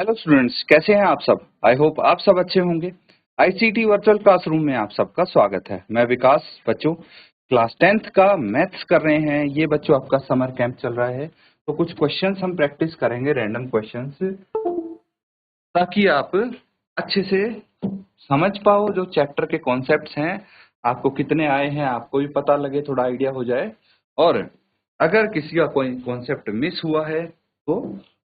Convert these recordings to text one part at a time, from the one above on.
Hello students, कैसे हैं आप सब। आई होप आप सब अच्छे होंगे। आईसीटी वर्चुअल क्लासरूम में आप सबका स्वागत है। मैं विकास। बच्चों क्लास 10th का मैथ्स कर रहे हैं। ये बच्चों आपका समर कैंप चल रहा है, तो कुछ क्वेश्चंस हम प्रैक्टिस करेंगे, रैंडम क्वेश्चंस, ताकि आप अच्छे से समझ पाओ जो चैप्टर के कॉन्सेप्ट्स हैं। आपको कितने आए हैं आपको भी पता लगे, थोड़ा आइडिया हो जाए, और अगर किसी का कोई कॉन्सेप्ट मिस हुआ है तो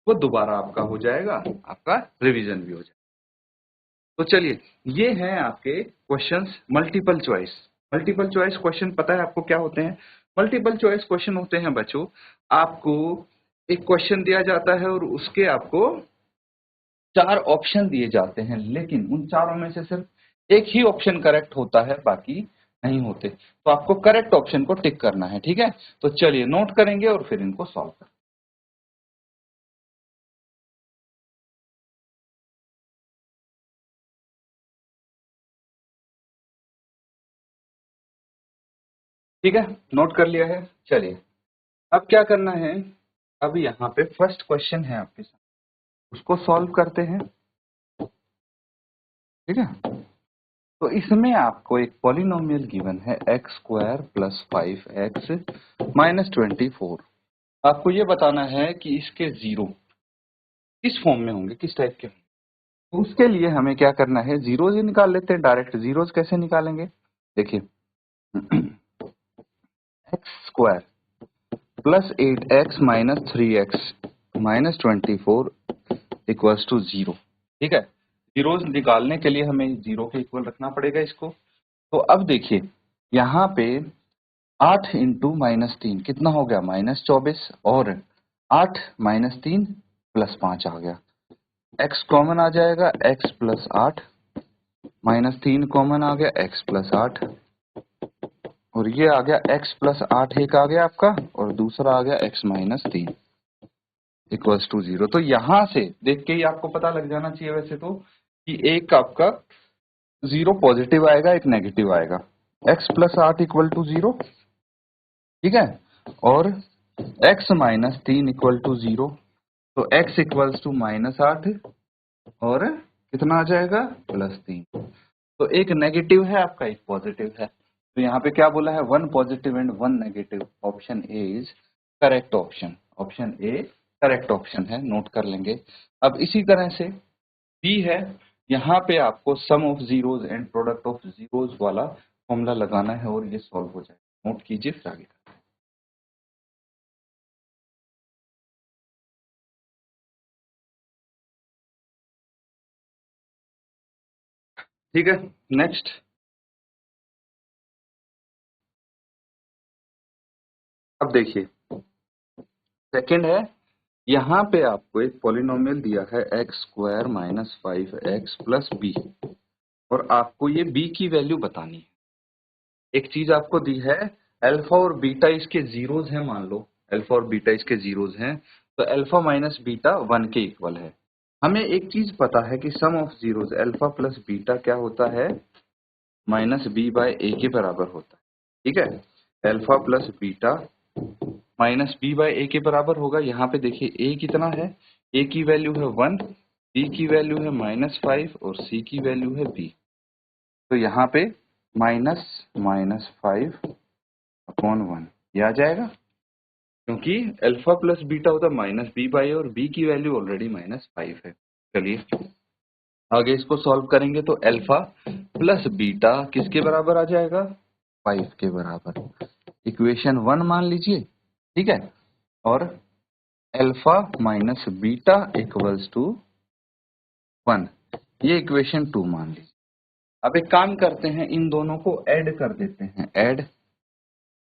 वो दोबारा आपका हो जाएगा, आपका रिवीजन भी हो जाएगा। तो चलिए, ये हैं आपके questions multiple choice. Multiple choice question पता है आपको क्या होते हैं? मल्टीपल चॉइस क्वेश्चन होते हैं बच्चों, आपको एक क्वेश्चन दिया जाता है और उसके आपको 4 ऑप्शन दिए जाते हैं, लेकिन उन चारों में से सिर्फ एक ही ऑप्शन करेक्ट होता है, बाकी नहीं होते। तो आपको करेक्ट ऑप्शन को टिक करना है, ठीक है। तो चलिए नोट करेंगे और फिर इनको सॉल्व करेंगे। ठीक है, नोट कर लिया है। चलिए अब क्या करना है, अब यहाँ पे फर्स्ट क्वेश्चन है आपके साथ, उसको सॉल्व करते हैं। ठीक है, तो इसमें आपको एक पॉलिनोमियल गिवन है x square plus 5x minus 24। आपको ये बताना है कि इसके जीरो किस फॉर्म में होंगे, किस टाइप के। तो उसके लिए हमें क्या करना है, जीरोज ही निकाल लेते हैं डायरेक्ट। जीरोज कैसे निकालेंगे, देखिए x square plus 8x minus 3x minus 24 equals to 0। ठीक है, जीरोज निकालने के लिए हमें जीरो के इक्वल रखना पड़ेगा इसको। तो अब देखिए यहाँ पे 8 इंटू माइनस 3 कितना हो गया, माइनस 24, और 8 माइनस 3 प्लस 5 आ गया। x कॉमन आ जाएगा, x प्लस 8, माइनस 3 कॉमन आ गया, x प्लस 8, और ये आ गया x प्लस 8 एक आ गया आपका, और दूसरा आ गया x माइनस 3 इक्वल्स टू 0। तो यहां से देख के ही आपको पता लग जाना चाहिए वैसे तो कि एक आपका 0 पॉजिटिव आएगा, एक नेगेटिव आएगा। x प्लस 8 इक्वल टू 0, ठीक है, और x माइनस 3 इक्वल टू 0। तो x इक्वल्स टू माइनस 8 और कितना आ जाएगा, प्लस 3। तो एक नेगेटिव है आपका, एक पॉजिटिव है। तो यहाँ पे क्या बोला है, 1 positive and 1 negative. Option A is correct option. Option A correct option है, नोट कर लेंगे। अब इसी तरह से बी है, यहाँ पे आपको sum of zeros and product of zeros वाला फॉर्मूला लगाना है और ये सॉल्व हो जाएगा। नोट कीजिए फिर आगे। ठीक है, नेक्स्ट अब देखिए सेकंड है, यहाँ पे आपको एक पॉलिनोमियल दिया है x square minus 5x plus B, और आपको ये b की वैल्यू बतानी है। एक चीज आपको दी है, अल्फा और बीटा इसके जीरोज हैं, मान लो अल्फा और बीटा इसके जीरोज हैं, तो अल्फा माइनस बीटा 1 के इक्वल है। हमें एक चीज पता है कि sum of zeros alpha plus beta क्या होता है, माइनस बी बाय ए के बराबर होता है। ठीक है, alpha plus beta minus B by A के बराबर होगा। यहाँ पे देखिए ए कितना है, ए की वैल्यू है 1, बी की वैल्यू है माइनस 5 और सी की वैल्यू है बी। तो यहाँ पे माइनस माइनस 5 अपॉन 1 ये आ जाएगा, क्योंकि अल्फा प्लस बीटा होता है माइनस बी बाई, और बी की वैल्यू ऑलरेडी माइनस 5 है। चलिए आगे इसको सॉल्व करेंगे, तो अल्फा प्लस बीटा किसके बराबर आ जाएगा, 5 के बराबर। इक्वेशन 1 मान लीजिए, ठीक है, और alpha minus beta equals to 1, ये इक्वेशन 2 मान लीजिए। अब एक काम करते हैं, इन दोनों को ऐड कर देते हैं, ऐड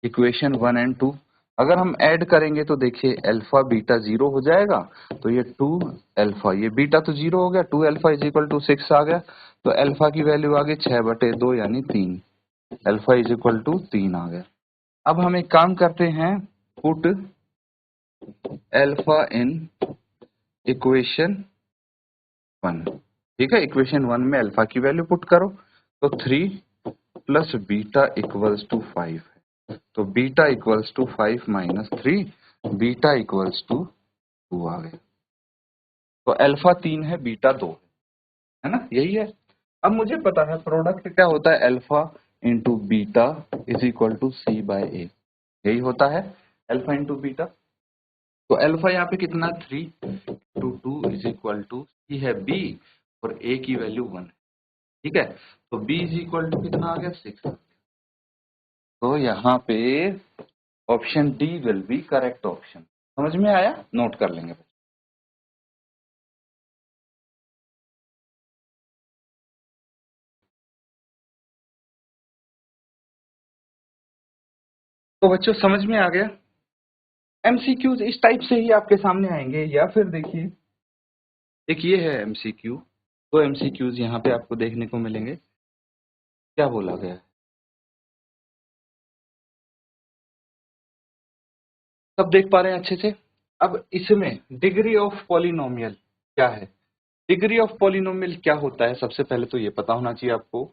इक्वेशन 1 एंड 2। अगर हम ऐड करेंगे तो देखिए अल्फा बीटा 0 हो जाएगा, तो ये 2 अल्फा, ये बीटा तो 0 हो गया, 2 अल्फा इज इक्वल टू 6 आ गया। तो अल्फा की वैल्यू आ गई 6/2 यानी 3, अल्फा इज इक्वल टू 3 आ गया। अब हम एक काम करते हैं, पुट अल्फा इन इक्वेशन 1। ठीक है, इक्वेशन 1 में अल्फा की वैल्यू पुट करो, तो 3 प्लस बीटा इक्वल्स टू 5 है। तो beta equals to 5 minus 3, beta equals to 2 आ गया। तो अल्फा 3 है, बीटा 2 है ना, यही है। अब मुझे पता है प्रोडक्ट क्या होता है, alpha into beta is equal to C by A, यही होता है अल्फा इंटू बीटा। तो अल्फा यहाँ पे कितना 3 to 2 is equal to C है बी और ए की वैल्यू 1 है, ठीक है। तो बी इज इक्वल टू कितना आ गया 6। तो यहाँ पे option D will be correct option. समझ में आया, नोट कर लेंगे। तो बच्चों समझ में आ गया। एमसीक्यूज इस टाइप से ही आपके सामने आएंगे, या फिर देखिए एक ये है एमसीक्यू, तो एमसीक्यूज यहाँ पे आपको देखने को मिलेंगे। क्या बोला गया है, सब देख पा रहे हैं अच्छे से। अब इसमें डिग्री ऑफ पॉलिनोमियल क्या है, डिग्री ऑफ पॉलिनोमियल क्या होता है, सबसे पहले तो ये पता होना चाहिए आपको।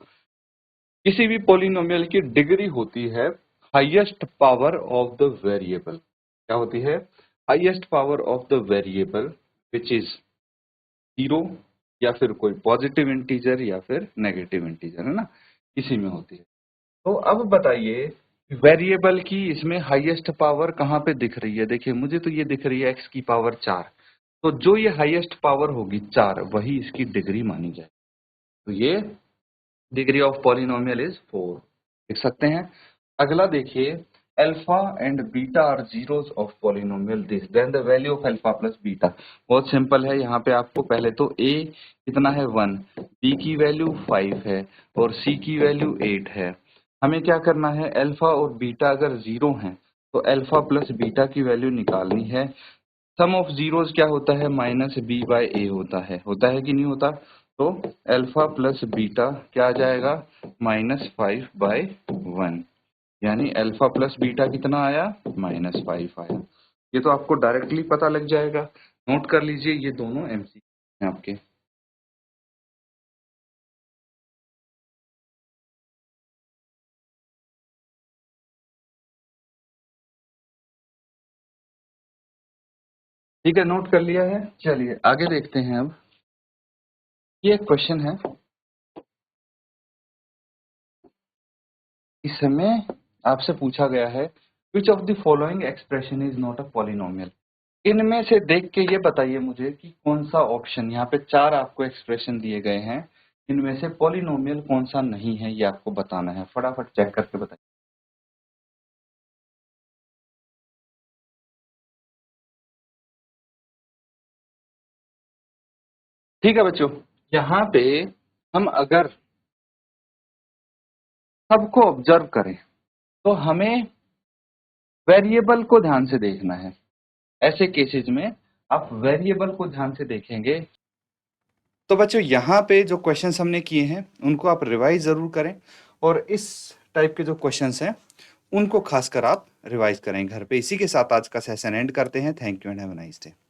किसी भी पॉलिनोमियल की डिग्री होती है highest power of the variable. क्या होती है, highest power of the variable which is 0 या फिर कोई पॉजिटिव इंटीजर या फिर नेगेटिव इंटीजर, है ना, इसी में होती है। तो अब बताइए वेरिएबल की इसमें हाईएस्ट पावर कहाँ पे दिख रही है, देखिए मुझे तो ये दिख रही है x की पावर 4। तो जो ये हाईएस्ट पावर होगी 4, वही इसकी डिग्री मानी जाए। तो ये डिग्री ऑफ पॉलिनोमियल इज 4, देख सकते हैं। अगला देखिए, alpha and beta are zeros of polynomial this, then the value of alpha plus beta. बहुत सिंपल है, यहाँ पे आपको पहले तो a कितना है 1, b की वैल्यू 5 है और c की वैल्यू 8 है। हमें क्या करना है, अल्फा और बीटा अगर जीरो हैं तो अल्फा प्लस बीटा की वैल्यू निकालनी है। सम ऑफ जीरोस क्या होता है, माइनस बी बाय ए होता है कि नहीं होता। तो अल्फा प्लस बीटा क्या आ जाएगा, -5/1, यानी अल्फा प्लस बीटा कितना आया, -5 आया। ये तो आपको डायरेक्टली पता लग जाएगा, नोट कर लीजिए, ये दोनों एमसीक्यू हैं आपके। ठीक है, नोट कर लिया है। चलिए आगे देखते हैं। अब ये एक क्वेश्चन है, इसमें आपसे पूछा गया है which of the following expression is not a polynomial. इनमें से देख के ये बताइए मुझे कि कौन सा ऑप्शन, यहाँ पे 4 आपको एक्सप्रेशन दिए गए हैं, इनमें से पॉलिनोमियल कौन सा नहीं है, ये आपको बताना है। फटाफट चेक करके बताइए। ठीक है बच्चों, यहाँ पे हम अगर सबको ऑब्जर्व करें तो हमें वेरिएबल को ध्यान से देखना है। ऐसे केसेस में आप वेरिएबल को ध्यान से देखेंगे। तो बच्चों यहाँ पे जो क्वेश्चंस हमने किए हैं उनको आप रिवाइज ज़रूर करें, और इस टाइप के जो क्वेश्चंस हैं उनको खासकर आप रिवाइज करें घर पे। इसी के साथ आज का सेशन एंड करते हैं। Thank you and have a nice day.